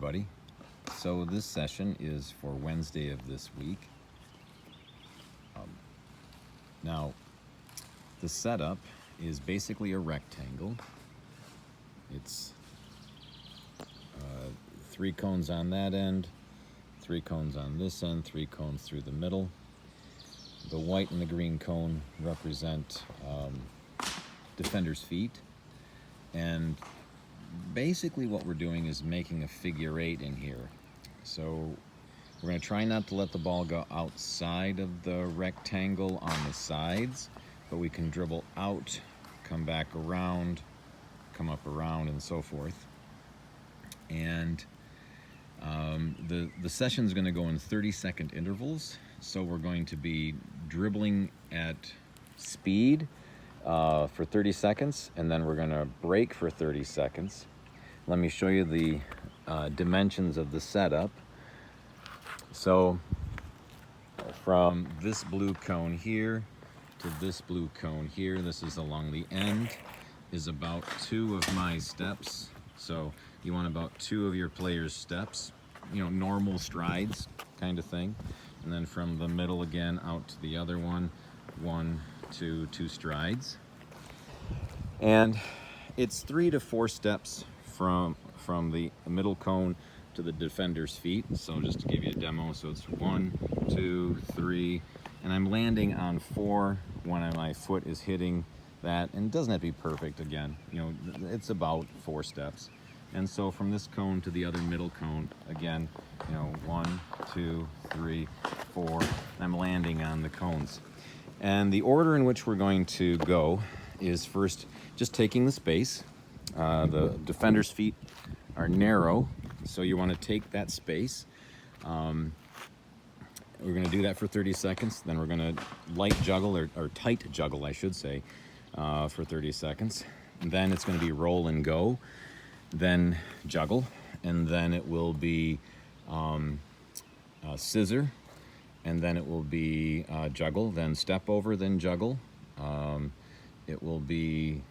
everybody. So this session is for Wednesday of this week. Now, the setup is basically a rectangle. It's 3 cones on that end, 3 cones on this end, 3 cones through the middle. The white and the green cone represent defender's feet. And basically what we're doing is making a figure 8 in here. So we're going to try not to let the ball go outside of the rectangle on the sides, but we can dribble out, come back around, come up around, and so forth. And the session is going to go in 30-second intervals. So we're going to be dribbling at speed for 30 seconds, and then we're going to break for 30 seconds. Let me show you the dimensions of the setup. So from this blue cone here to this blue cone here, this is along the end, is about 2 of my steps. So you want about 2 of your players' steps, normal strides kind of thing. And then from the middle again out to the other one, 1, 2, 2 strides. And it's 3 to 4 steps from the middle cone to the defender's feet. So just to give you a demo, so it's 1, 2, 3, and I'm landing on 4 when my foot is hitting that. And it doesn't have to be perfect again, it's about 4 steps. And so from this cone to the other middle cone, again, 1, 2, 3, 4, I'm landing on the cones. And the order in which we're going to go is first just taking the space. The defender's feet are narrow, so you want to take that space. We're going to do that for 30 seconds. Then we're going to light juggle, or tight juggle, I should say, for 30 seconds. And then it's going to be roll and go, then juggle, and then it will be scissor, and then it will be juggle, then step over, then juggle. It will be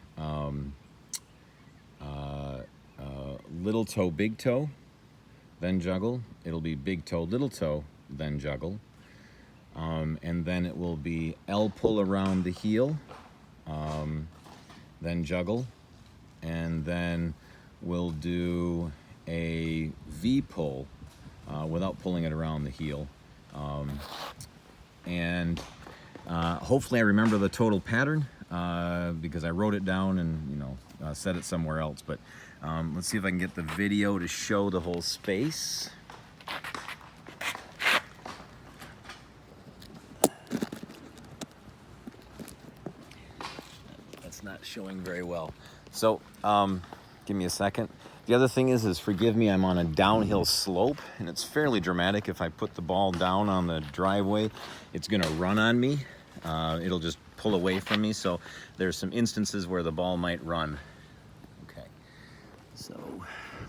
little toe, big toe, then juggle. It'll be big toe, little toe, then juggle. And then it will be L pull around the heel, then juggle. And then we'll do a V pull without pulling it around the heel. And hopefully I remember the total pattern because I wrote it down and set it somewhere else. But let's see if I can get the video to show the whole space. That's not showing very well. So give me a second. The other thing is forgive me, I'm on a downhill slope, and it's fairly dramatic. If I put the ball down on the driveway, it's going to run on me. It'll just pull away from me, so there's some instances where the ball might run. Okay, so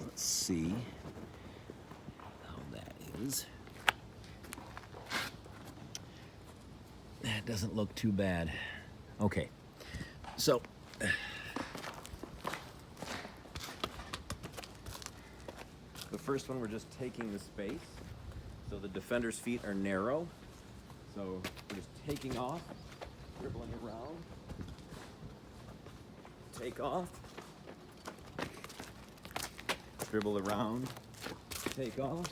let's see how that is. That doesn't look too bad. Okay, so the first one, we're just taking the space. So the defender's feet are narrow. So we're just taking off, dribbling around, take off, dribble around, take off,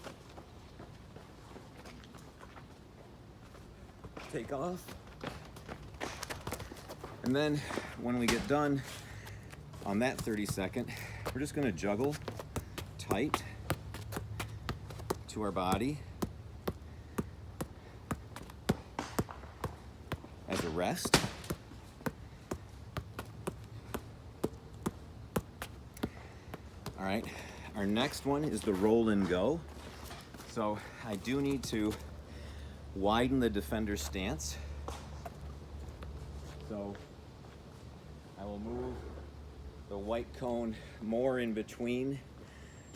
take off. And then when we get done on that 30-second, we're just going to juggle tight to our body as a rest. All right, our next one is the roll and go. So I do need to widen the defender's stance. So I will move the white cone more in between,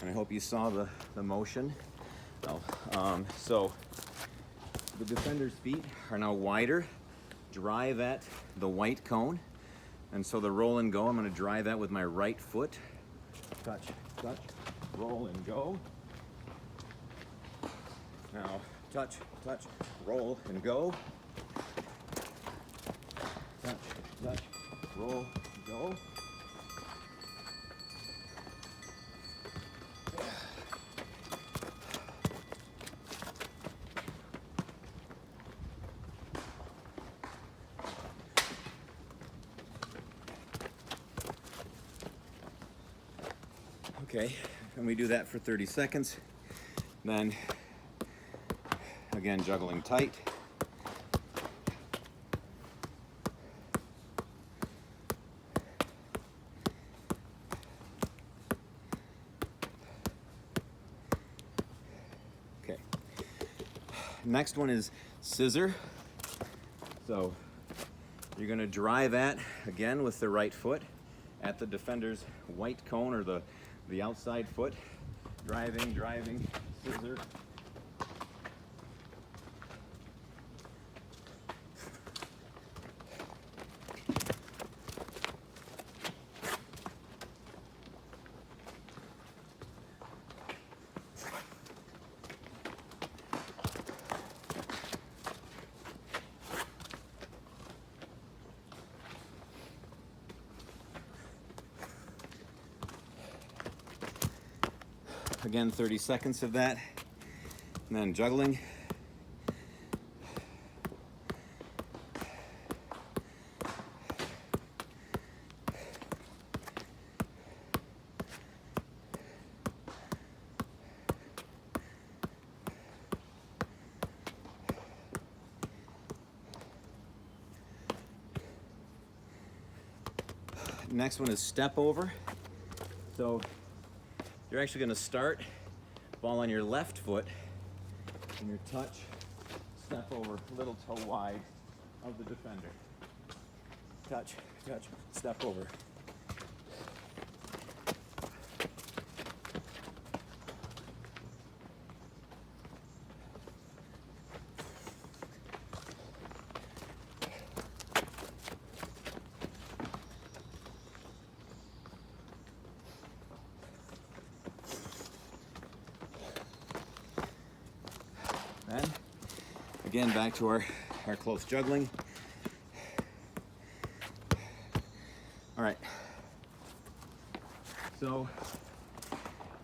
and I hope you saw the motion. So the defender's feet are now wider. Drive at the white cone, and so the roll and go, I'm going to drive that with my right foot. Touch, touch, roll and go. Now, touch, touch, roll, and go. Touch, touch, roll, go. Okay, and we do that for 30 seconds. Then, again, juggling tight. Okay. Next one is scissor. So you're going to drive at, again, with the right foot at the defender's white cone or the outside foot. Driving, driving, scissor. Again, 30 seconds of that, and then juggling. Next one is step over. So you're actually going to start ball on your left foot and your touch, step over, little toe wide of the defender. Touch, touch, step over. Then, again, back to our close juggling. All right. So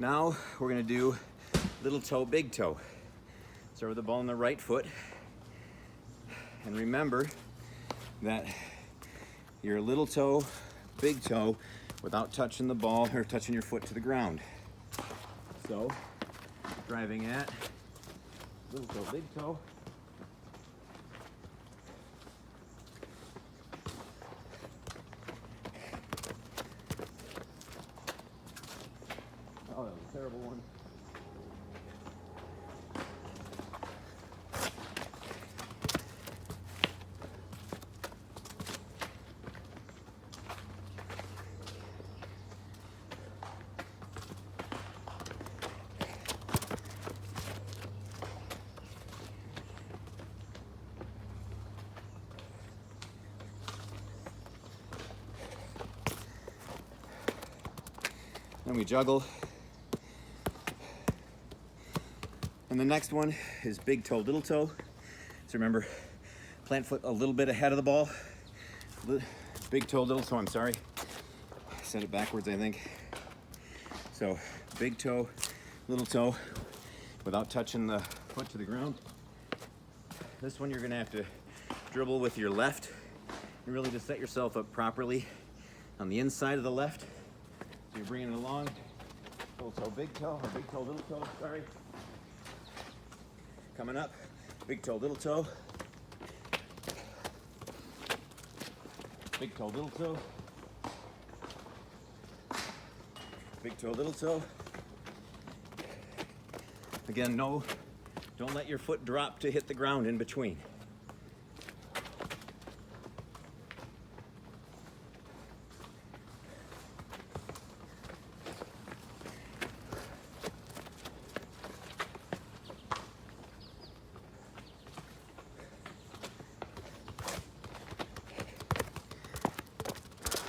now we're gonna do little toe, big toe. Start with the ball on the right foot. And remember that your little toe, big toe, without touching the ball or touching your foot to the ground. So, driving at little toe, big toe. Oh, that was a terrible one. Then we juggle. And the next one is big toe, little toe. So remember, plant foot a little bit ahead of the ball. Big toe, little toe, I'm sorry. I said it backwards, I think. So big toe, little toe, without touching the foot to the ground. This one you're gonna have to dribble with your left. You really just set yourself up properly on the inside of the left. So you're bringing it along. Little toe, big toe, or big toe, little toe, sorry. Coming up, big toe, little toe. Big toe, little toe. Big toe, little toe. Again, no, don't let your foot drop to hit the ground in between.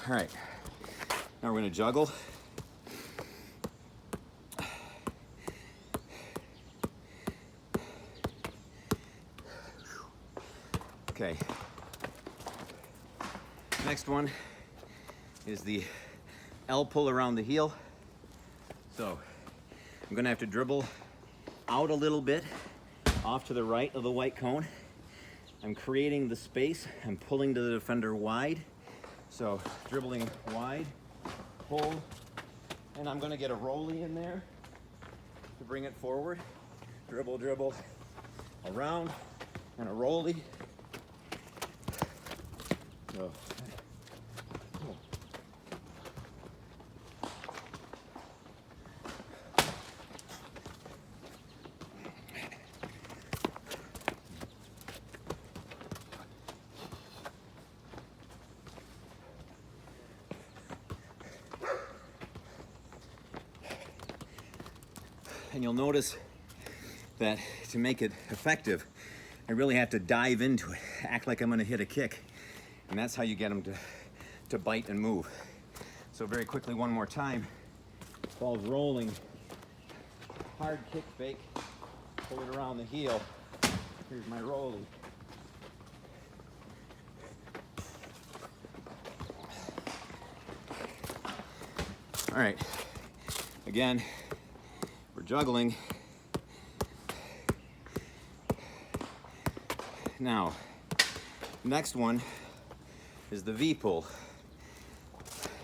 All right, now we're gonna juggle. Okay. Next one is the L pull around the heel. So I'm gonna have to dribble out a little bit off to the right of the white cone. I'm creating the space. I'm pulling the defender wide. So dribbling wide, pull, and I'm gonna get a rollie in there to bring it forward. Dribble, dribble, around, and a rollie. So, and you'll notice that to make it effective, I really have to dive into it, act like I'm gonna hit a kick. And that's how you get them to bite and move. So very quickly, one more time. Ball's rolling, hard kick fake, pull it around the heel. Here's my rollie. All right, again, we're juggling. Now, next one is the V pull.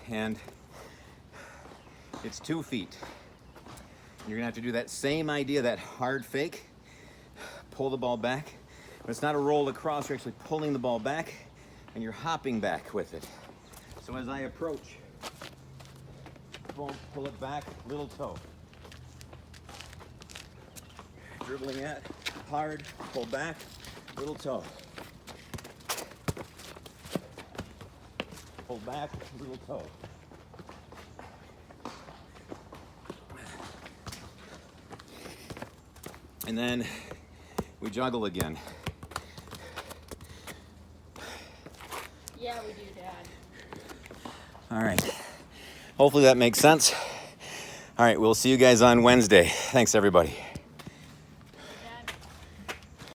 And it's 2 feet. You're gonna have to do that same idea, that hard fake, pull the ball back. But it's not a roll across, you're actually pulling the ball back and you're hopping back with it. So as I approach, boom, pull it back, little toe. Dribbling at, hard, pull back, little toe. Pull back, little toe. And then we juggle again. Yeah, we do, Dad. All right. Hopefully that makes sense. All right, we'll see you guys on Wednesday. Thanks, everybody.